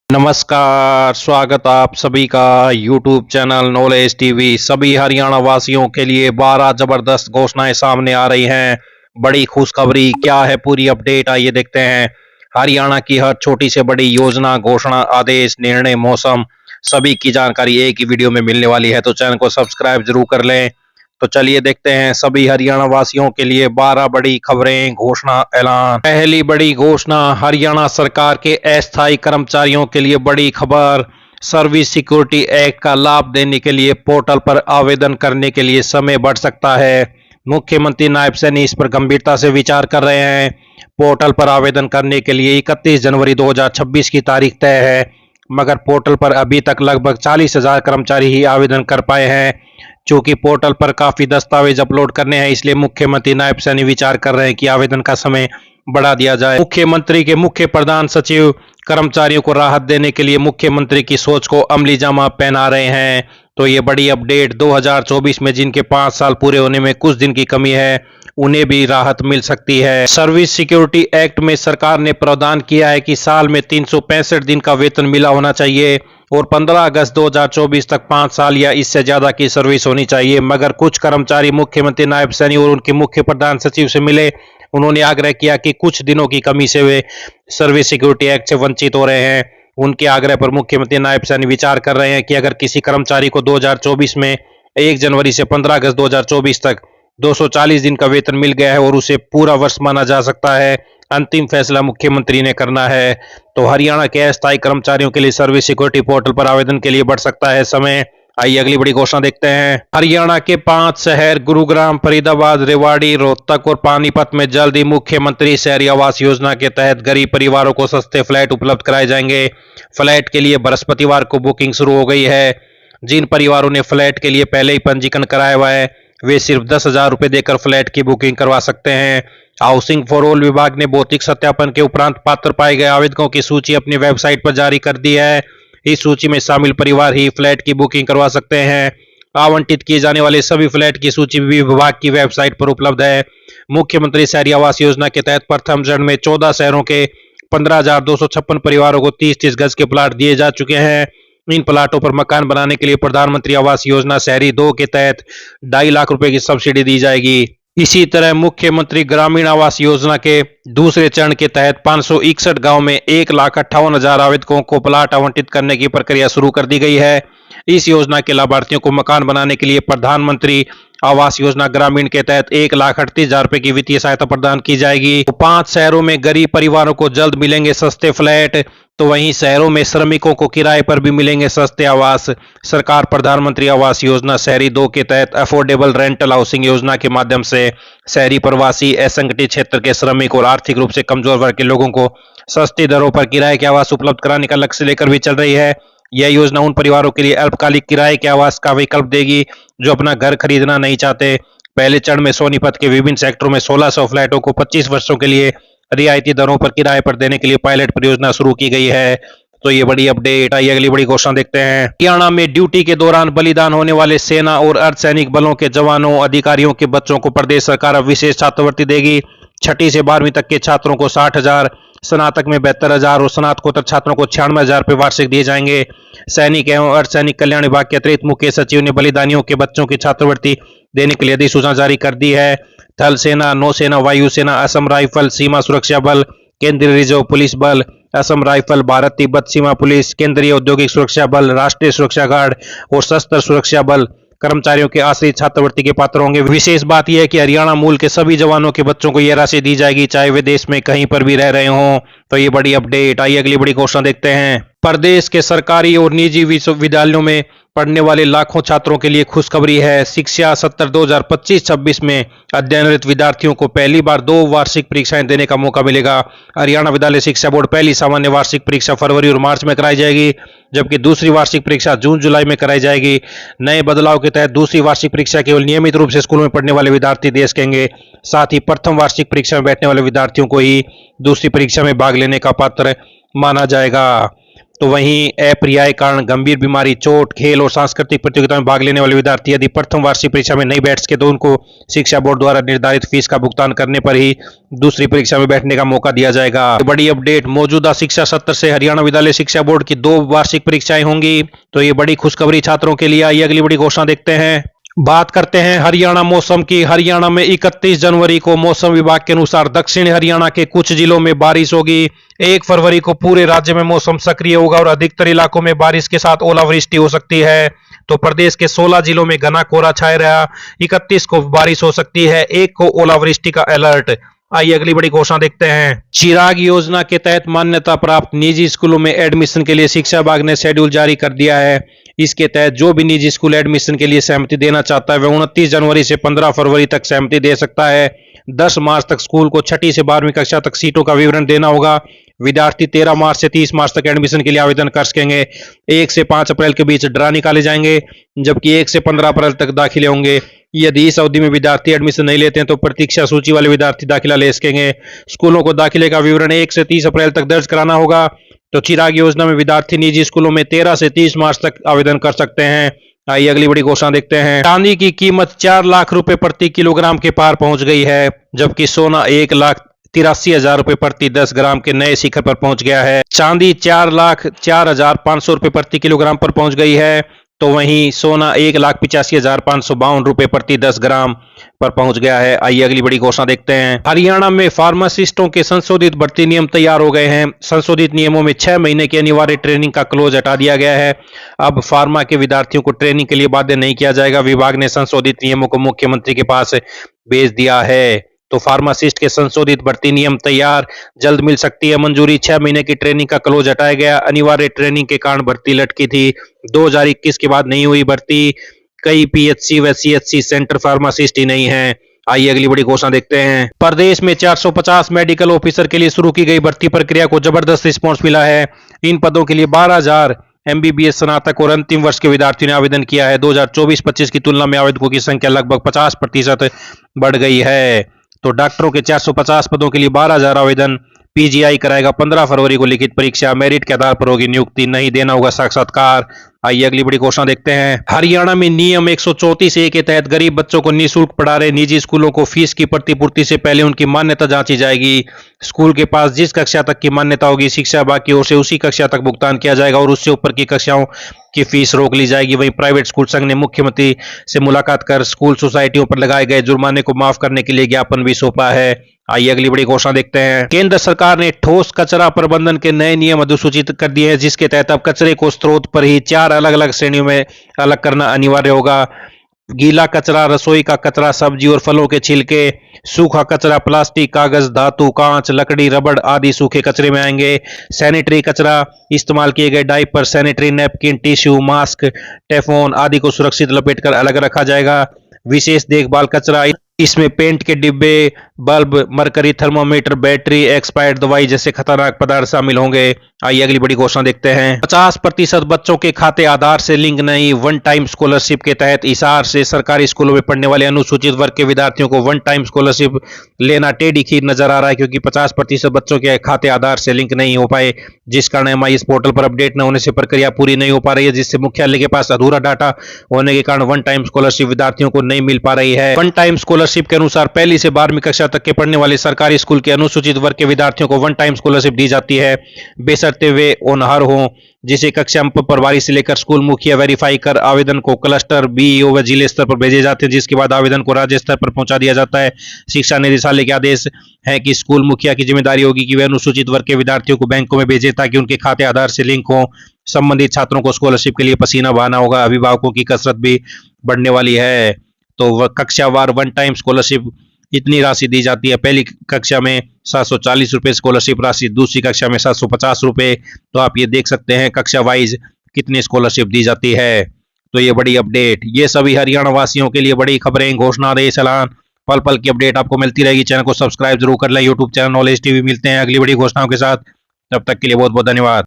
नमस्कार, स्वागत आप सभी का YouTube चैनल नॉलेज टीवी। सभी हरियाणा वासियों के लिए 12 जबरदस्त घोषणाएं सामने आ रही हैं। बड़ी खुशखबरी क्या है, पूरी अपडेट आइए देखते हैं। हरियाणा की हर छोटी से बड़ी योजना, घोषणा, आदेश, निर्णय, मौसम सभी की जानकारी एक ही वीडियो में मिलने वाली है, तो चैनल को सब्सक्राइब जरूर कर लें। तो चलिए देखते हैं सभी हरियाणा वासियों के लिए 12 बड़ी खबरें, घोषणा, ऐलान। पहली बड़ी घोषणा, हरियाणा सरकार के अस्थायी कर्मचारियों के लिए बड़ी खबर। सर्विस सिक्योरिटी एक्ट का लाभ देने के लिए पोर्टल पर आवेदन करने के लिए समय बढ़ सकता है। मुख्यमंत्री नायब सैनी इस पर गंभीरता से विचार कर रहे हैं। पोर्टल पर आवेदन करने के लिए 31 जनवरी 2026 की तारीख तय है, मगर पोर्टल पर अभी तक लगभग 40,000 कर्मचारी ही आवेदन कर पाए हैं। चूंकि पोर्टल पर काफी दस्तावेज अपलोड करने हैं, इसलिए मुख्यमंत्री नायब सैनी विचार कर रहे हैं कि आवेदन का समय बढ़ा दिया जाए। मुख्यमंत्री के मुख्य प्रधान सचिव कर्मचारियों को राहत देने के लिए मुख्यमंत्री की सोच को अमली जामा पहना रहे हैं। तो ये बड़ी अपडेट, 2024 में जिनके 5 साल पूरे होने में कुछ दिन की कमी है, उन्हें भी राहत मिल सकती है। सर्विस सिक्योरिटी एक्ट में सरकार ने प्रावधान किया है कि साल में 365 दिन का वेतन मिला होना चाहिए और 15 अगस्त 2024 तक 5 साल या इससे ज्यादा की सर्विस होनी चाहिए। मगर कुछ कर्मचारी मुख्यमंत्री नायब सैनी और उनके मुख्य प्रधान सचिव से मिले। उन्होंने आग्रह किया कि कुछ दिनों की कमी से वे सर्विस सिक्योरिटी एक्ट से वंचित हो रहे हैं। उनके आग्रह पर मुख्यमंत्री नायब सैनी विचार कर रहे हैं कि अगर किसी कर्मचारी को 2024 में 1 जनवरी से 15 अगस्त 2024 तक 240 दिन का वेतन मिल गया है और उसे पूरा वर्ष माना जा सकता है, अंतिम फैसला मुख्यमंत्री ने करना है। तो हरियाणा के अस्थायी कर्मचारियों के लिए सर्विस सिक्योरिटी पोर्टल पर आवेदन के लिए बढ़ सकता है समय। आइए अगली बड़ी घोषणा देखते हैं। हरियाणा के 5 शहर गुरुग्राम, फरीदाबाद, रेवाड़ी, रोहतक और पानीपत में जल्द ही मुख्यमंत्री शहरी आवास योजना के तहत गरीब परिवारों को सस्ते फ्लैट उपलब्ध कराए जाएंगे। फ्लैट के लिए बृहस्पतिवार को बुकिंग शुरू हो गई है। जिन परिवारों ने फ्लैट के लिए पहले ही पंजीकरण कराया हुआ है, वे सिर्फ 10,000 रुपए देकर फ्लैट की बुकिंग करवा सकते हैं। हाउसिंग फॉर ऑल विभाग ने भौतिक सत्यापन के उपरांत पात्र पाए गए आवेदकों की सूची अपनी वेबसाइट पर जारी कर दी है। इस सूची में शामिल परिवार ही फ्लैट की बुकिंग करवा सकते हैं। आवंटित किए जाने वाले सभी फ्लैट की सूची भी विभाग की वेबसाइट पर उपलब्ध है। मुख्यमंत्री शहरी आवास योजना के तहत प्रथम चरण में 14 शहरों के 15,256 परिवारों को 30-30 गज के प्लाट दिए जा चुके हैं। इन प्लाटों पर मकान बनाने के लिए प्रधानमंत्री आवास योजना शहरी 2 के तहत 2.5 लाख रुपए की सब्सिडी दी जाएगी। इसी तरह मुख्यमंत्री ग्रामीण आवास योजना के दूसरे चरण के तहत 561 गांव में 1,58,000 आवेदकों को प्लाट आवंटित करने की प्रक्रिया शुरू कर दी गई है। इस योजना के लाभार्थियों को मकान बनाने के लिए प्रधानमंत्री आवास योजना ग्रामीण के तहत 1,38,000 रुपए की वित्तीय सहायता प्रदान की जाएगी। तो 5 शहरों में गरीब परिवारों को जल्द मिलेंगे सस्ते फ्लैट, तो वहीं शहरों में श्रमिकों को किराए पर भी मिलेंगे सस्ते आवास। सरकार प्रधानमंत्री आवास योजना शहरी 2 के तहत अफोर्डेबल रेंटल हाउसिंग योजना के माध्यम से शहरी प्रवासी, असंगठित क्षेत्र के श्रमिक और आर्थिक रूप से कमजोर वर्ग के लोगों को सस्ती दरों पर किराए के आवास उपलब्ध कराने का लक्ष्य लेकर भी चल रही है। यह योजना उन परिवारों के लिए अल्पकालिक किराए के आवास का विकल्प देगी जो अपना घर खरीदना नहीं चाहते। पहले चरण में सोनीपत के विभिन्न सेक्टरों में 1600 फ्लैटों को 25 वर्षों के लिए रियायती दरों पर किराए पर देने के लिए पायलट परियोजना शुरू की गई है। तो ये बड़ी अपडेट। आइए अगली बड़ी घोषणा देखते हैं। हरियाणा में ड्यूटी के दौरान बलिदान होने वाले सेना और अर्धसैनिक बलों के जवानों, अधिकारियों के बच्चों को प्रदेश सरकार अब विशेष छात्रवृत्ति देगी। 6ठी से 12वीं तक के छात्रों को 60,000, स्नातक में 72,000 और स्नातकोत्तर छात्रों को 96,000 रुपये वार्षिक दिए जाएंगे। सैनिक एवं अर्धसैनिक कल्याण विभाग के अतिरिक्त मुख्य सचिव ने बलिदानियों के बच्चों की छात्रवृत्ति देने के लिए अधिसूचना जारी कर दी है। थल सेना, नौसेना, वायुसेना, असम राइफल, सीमा सुरक्षा बल, केंद्रीय रिजर्व पुलिस बल, असम राइफल, भारत तिब्बत सीमा पुलिस, केंद्रीय औद्योगिक सुरक्षा बल, राष्ट्रीय सुरक्षा गार्ड और सशस्त्र सुरक्षा बल कर्मचारियों के आश्रित छात्रवृत्ति के पात्र होंगे। विशेष बात यह है कि हरियाणा मूल के सभी जवानों के बच्चों को यह राशि दी जाएगी, चाहे वे देश में कहीं पर भी रह रहे हों। तो ये बड़ी अपडेट। आइए अगली बड़ी घोषणा देखते हैं। प्रदेश के सरकारी और निजी विश्वविद्यालयों में पढ़ने वाले लाखों छात्रों के लिए खुशखबरी है। शिक्षा सत्र 2025-26 में अध्ययनरत विद्यार्थियों को पहली बार 2 वार्षिक परीक्षाएं देने का मौका मिलेगा। हरियाणा विद्यालय शिक्षा बोर्ड पहली सामान्य वार्षिक परीक्षा फरवरी और मार्च में कराई जाएगी, जबकि दूसरी वार्षिक परीक्षा जून जुलाई में कराई जाएगी। नए बदलाव के तहत दूसरी वार्षिक परीक्षा केवल नियमित रूप से स्कूल में पढ़ने वाले विद्यार्थी दे सकेंगे। साथ ही प्रथम वार्षिक परीक्षा में बैठने वाले विद्यार्थियों को ही दूसरी परीक्षा में भाग लेने का पात्र माना जाएगा। तो वहीं अप्रियाय कारण गंभीर बीमारी, चोट, खेल और सांस्कृतिक प्रतियोगिता में भाग लेने वाले विद्यार्थी यदि प्रथम वार्षिक परीक्षा में नहीं बैठ सके तो उनको शिक्षा बोर्ड द्वारा निर्धारित फीस का भुगतान करने पर ही दूसरी परीक्षा में बैठने का मौका दिया जाएगा। बड़ी अपडेट, मौजूदा शिक्षा सत्र से हरियाणा विद्यालय शिक्षा बोर्ड की 2 वार्षिक परीक्षाएं होंगी। तो ये बड़ी खुशखबरी छात्रों के लिए आई। अगली बड़ी घोषणा देखते हैं। बात करते हैं हरियाणा मौसम की। हरियाणा में 31 जनवरी को मौसम विभाग के अनुसार दक्षिण हरियाणा के कुछ जिलों में बारिश होगी। 1 फरवरी को पूरे राज्य में मौसम सक्रिय होगा और अधिकतर इलाकों में बारिश के साथ ओलावृष्टि हो सकती है। तो प्रदेश के 16 जिलों में घना कोहरा छाया रहा। 31 को बारिश हो सकती है, 1 को ओलावृष्टि का अलर्ट। आइए अगली बड़ी घोषणा देखते हैं। चिराग योजना के तहत मान्यता प्राप्त निजी स्कूलों में एडमिशन के लिए शिक्षा विभाग ने शेड्यूल जारी कर दिया है। इसके तहत जो भी निजी स्कूल एडमिशन के लिए सहमति देना चाहता है वह 29 जनवरी से 15 फरवरी तक सहमति दे सकता है। 10 मार्च तक स्कूल को 6ठी से 12वीं कक्षा तक सीटों का विवरण देना होगा। विद्यार्थी 13 मार्च से 30 मार्च तक एडमिशन के लिए आवेदन कर सकेंगे। 1 से 5 अप्रैल के बीच ड्रा निकाले जाएंगे, जबकि 1 से 15 अप्रैल तक दाखिले होंगे। यदि इस अवधि में विद्यार्थी एडमिशन नहीं लेते हैं तो प्रतीक्षा सूची वाले विद्यार्थी दाखिला ले सकेंगे। स्कूलों को दाखिले का विवरण 1 से 30 अप्रैल तक दर्ज कराना होगा। तो चिराग योजना में विद्यार्थी निजी स्कूलों में 13 से 30 मार्च तक आवेदन कर सकते हैं। आइए अगली बड़ी घोषणा देखते हैं। चांदी की कीमत 4 लाख रुपए प्रति किलोग्राम के पार पहुंच गई है, जबकि सोना 1,83,000 रुपए प्रति 10 ग्राम के नए शिखर पर पहुंच गया है। चांदी 4,04,500 रुपए प्रति किलोग्राम पर पहुंच गई है, तो वहीं सोना 1,85,552 रुपए प्रति 10 ग्राम पर पहुंच गया है। आइए अगली बड़ी घोषणा देखते हैं। हरियाणा में फार्मासिस्टों के संशोधित भर्ती नियम तैयार हो गए हैं। संशोधित नियमों में 6 महीने की अनिवार्य ट्रेनिंग का क्लोज हटा दिया गया है। अब फार्मा के विद्यार्थियों को ट्रेनिंग के लिए बाध्य नहीं किया जाएगा। विभाग ने संशोधित नियमों को मुख्यमंत्री के पास भेज दिया है। तो फार्मासिस्ट के संशोधित भर्ती नियम तैयार, जल्द मिल सकती है मंजूरी। 6 महीने की ट्रेनिंग का क्लोज हटाया गया। अनिवार्य ट्रेनिंग के कारण भर्ती लटकी थी। 2021 के बाद नहीं हुई भर्ती। कई पीएचसी व सीएचसी सेंटर फार्मासिस्ट ही नहीं है। आइए अगली बड़ी घोषणा देखते हैं। प्रदेश में 450 मेडिकल ऑफिसर के लिए शुरू की गई भर्ती प्रक्रिया को जबरदस्त रिस्पॉन्स मिला है। इन पदों के लिए 12,000 एमबीबीएस स्नातक और अंतिम वर्ष के विद्यार्थियों ने आवेदन किया है। 2024-25 की तुलना में आवेदकों की संख्या लगभग 50% बढ़ गई है। तो डॉक्टरों के 450 पदों के लिए 12,000 आवेदन। पीजीआई कराएगा 15 फरवरी को लिखित परीक्षा। मेरिट के आधार पर होगी नियुक्ति, नहीं देना होगा साक्षात्कार। आइए अगली बड़ी घोषणा देखते हैं। हरियाणा में नियम 134A के तहत गरीब बच्चों को निःशुल्क पढ़ा रहे निजी स्कूलों को फीस की प्रतिपूर्ति से पहले उनकी मान्यता जांची जाएगी। स्कूल के पास जिस कक्षा तक की मान्यता होगी शिक्षा विभाग की ओर से उसी कक्षा तक भुगतान किया जाएगा और उससे ऊपर की कक्षाओं की फीस रोक ली जाएगी। वहीं प्राइवेट स्कूल संघ ने मुख्यमंत्री से मुलाकात कर स्कूल सोसाइटियों पर लगाए गए जुर्माने को माफ करने के लिए ज्ञापन भी सौंपा है। आइए अगली बड़ी घोषणा देखते हैं। केंद्र सरकार ने ठोस कचरा प्रबंधन के नए नियम अधिसूचित कर दिए हैं, जिसके तहत अब कचरे को स्रोत पर ही 4 अलग अलग श्रेणियों में अलग करना अनिवार्य होगा। गीला कचरा, रसोई का कचरा, सब्जी और फलों के छिलके। सूखा कचरा प्लास्टिक, कागज, धातु, कांच, लकड़ी, रबड़ आदि सूखे कचरे में आएंगे। सैनिटरी कचरा, इस्तेमाल किए गए diaper, sanitary napkin, tissue, mask, टेफोन आदि को सुरक्षित लपेटकर अलग रखा जाएगा। विशेष देखभाल कचरा, इसमें पेंट के डिब्बे, bulb, mercury thermometer, battery, expired दवाई जैसे खतरनाक पदार्थ शामिल होंगे। आइए अगली बड़ी घोषणा देखते हैं। 50% बच्चों के खाते आधार से लिंक नहीं। वन टाइम स्कॉलरशिप के तहत हिसार से सरकारी स्कूलों में पढ़ने वाले अनुसूचित वर्ग के विद्यार्थियों को वन टाइम स्कॉलरशिप लेना टेढ़ी खीर नजर आ रहा है, क्योंकि 50% बच्चों के खाते आधार से लिंक नहीं हो पाए, जिस कारण MIS पोर्टल पर अपडेट न होने से प्रक्रिया पूरी नहीं हो पा रही है, जिससे मुख्यालय के पास अधूरा डाटा होने के कारण वन टाइम स्कॉलरशिप विद्यार्थियों को नहीं मिल पा रही है। वन टाइम स्कॉलरशिप के अनुसार पहली से 12वीं कक्षा तक के पढ़ने वाले सरकारी स्कूल के अनुसूचित वर्ग के विद्यार्थियों को वन टाइम स्कॉलरशिप दी जाती है, बेशर्ते वे होनहार हों, जिसे कक्षा प्रभारी से लेकर स्कूल मुखिया वेरीफाई कर आवेदन को क्लस्टर, BEO व जिले स्तर पर भेजे जाते हैं, जिसके बाद आवेदन को राज्य स्तर पर पहुंचा दिया जाता है। शिक्षा निदेशालय के आदेश है कि स्कूल मुखिया की जिम्मेदारी होगी कि वे अनुसूचित वर्ग के विद्यार्थियों को बैंकों में भेजे ताकि उनके खाते आधार से लिंक हो। संबंधित छात्रों को स्कॉलरशिप के लिए पसीना बहाना होगा। अभिभावकों की कसरत भी बढ़ने वाली है। तो कक्षावार वन टाइम स्कॉलरशिप इतनी राशि दी जाती है। पहली कक्षा में 740 रुपए स्कॉलरशिप राशि, दूसरी कक्षा में 750 रुपए। तो आप ये देख सकते हैं कक्षा वाइज कितनी स्कॉलरशिप दी जाती है। तो ये बड़ी अपडेट, ये सभी हरियाणा वासियों के लिए बड़ी खबरें, घोषणा दे ऐलान, पल पल की अपडेट आपको मिलती रहेगी। चैनल को सब्सक्राइब जरूर कर लें। YouTube channel knowledge TV. मिलते हैं अगली बड़ी घोषणाओं के साथ, तब तक के लिए बहुत बहुत धन्यवाद।